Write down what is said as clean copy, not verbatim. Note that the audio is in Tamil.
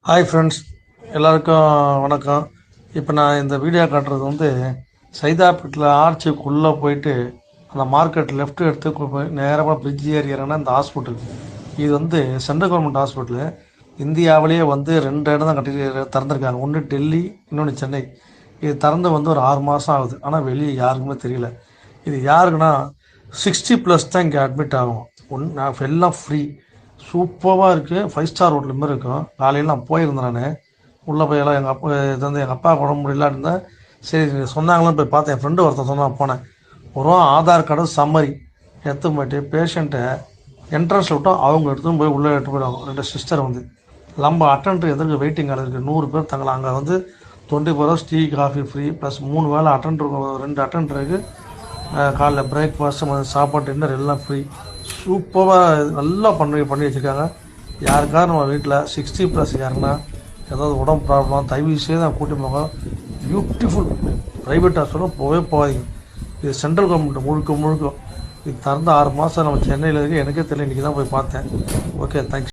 ஹாய் ஃப்ரெண்ட்ஸ், எல்லாருக்கும் வணக்கம். இப்போ நான் இந்த வீடியோ காட்டுறது சைதாப்பேட்டில் ஆர்ச்சிக்குள்ளே போயிட்டு அந்த மார்க்கெட் லெஃப்ட் எடுத்து போய் நேரமாக பிரிட்ஜ் ஏறி இறங்கினா இந்த ஹாஸ்பிட்டல். இது சென்ட்ரல் கவர்மெண்ட் ஹாஸ்பிட்டலு. இந்தியாவிலேயே 2 இடம் தான் கட்டி திறந்துருக்காங்க. ஒன்று டெல்லி, இன்னொன்று சென்னை. இது திறந்து ஒரு 6 மாதம் ஆகுது. ஆனால் வெளியே யாருக்குமே தெரியல. இது யாருக்குன்னா 60+ தான் இங்கே அட்மிட் ஆகும். எல்லாம் ஃப்ரீ. சூப்பராக இருக்குது. 5 ஸ்டார் ஹோட்டல் மாதிரி இருக்கும். காலையில் நான் போயிருந்தேன். நான் உள்ளே போய் எல்லாம் எங்கள் அப்பா எங்கள் அப்பா உடம்பு முடியலான்னு இருந்தேன். சரி சொன்னாங்களான்னு போய் பார்த்தேன். என் ஃப்ரெண்டு ஒருத்தன் சொன்னான், போனேன். ஒரு ஆதார் கார்டு சம்மரி எடுத்து போயிட்டு பேஷண்ட்டை என்ட்ரன்ஸில் விட்டோம். அவங்க எடுத்துன்னு போய் உள்ளே எடுத்து போயிடுவாங்க. 2 சிஸ்டர் நம்ம அட்டெண்டர் எதிர்க்கு வெயிட்டிங் கார்டு இருக்குது. 100 பேர் தங்கலாம். அங்கே 24 hours tea coffee free plus 3 வேளை அட்டெண்டர் 2 அட்டெண்டருக்கு காலைல பிரேக்ஃபாஸ்ட்டு சாப்பாடு டின்னர் எல்லாம் ஃப்ரீ. சூப்பராக நல்லா பண்ணி வச்சுருக்காங்க. யாருக்காவது நம்ம வீட்டில் 60+ யாருன்னா ஏதாவது உடம்பு ப்ராப்ளம் தயவு செய்து தான் கூட்டி போங்க. பியூட்டிஃபுல் ப்ரைவேட் ஹாஸ்பிட்டலும் போகாதீங்க. இது சென்ட்ரல் கவர்மெண்ட் முழுக்க இது திறந்து 6 மாதம். நம்ம சென்னையில் இருக்குது. எனக்கே தெரியல, இன்றைக்கி தான் போய் பார்த்தேன். Okay, thanks.